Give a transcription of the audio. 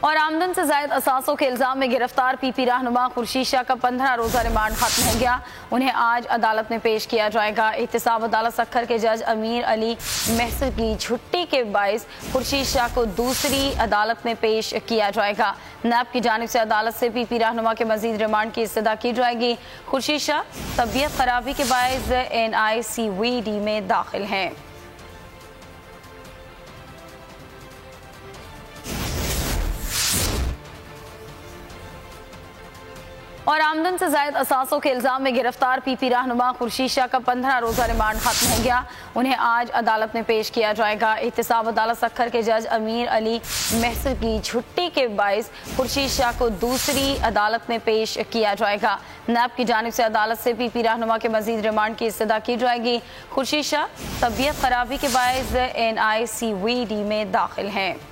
और आमदन से जायद असासों के इल्जाम में गिरफ्तार पीपी रहनुमा खुर्शीद शाह का 15 रोजा रिमांड खत्म हो गया। उन्हें आज अदालत में पेश किया जाएगा। एहतसाब अदालत सक्खर के जज अमीर अली महसूर की छुट्टी के बायस खुर्शीद शाह को दूसरी अदालत में पेश किया जाएगा। नैब की जानिब से अदालत से पीपी रहनुमा के मजीद रिमांड की इस्तदा की जाएगी। खुर्शीद शाह तबीयत खराबी के बायस NICVD में दाखिल हैं। और आमदन से जायद असासों के इल्जाम में गिरफ्तार पीपी रहनुमा खुर्शीद शाह का 15 रोजा रिमांड खत्म हो गया। उन्हें आज अदालत में पेश किया जाएगा। एहतसाब अदालत सक्खर के जज अमीर अली महसूर की छुट्टी के बायस खुर्शीद शाह को दूसरी अदालत में पेश किया जाएगा। नैब की जानिब से अदालत से पीपी रहनुमा के मजीद रिमांड की इस्तदा की जाएगी। खुर्शीद शाह तबीयत खराबी के बायस NICVD में दाखिल हैं।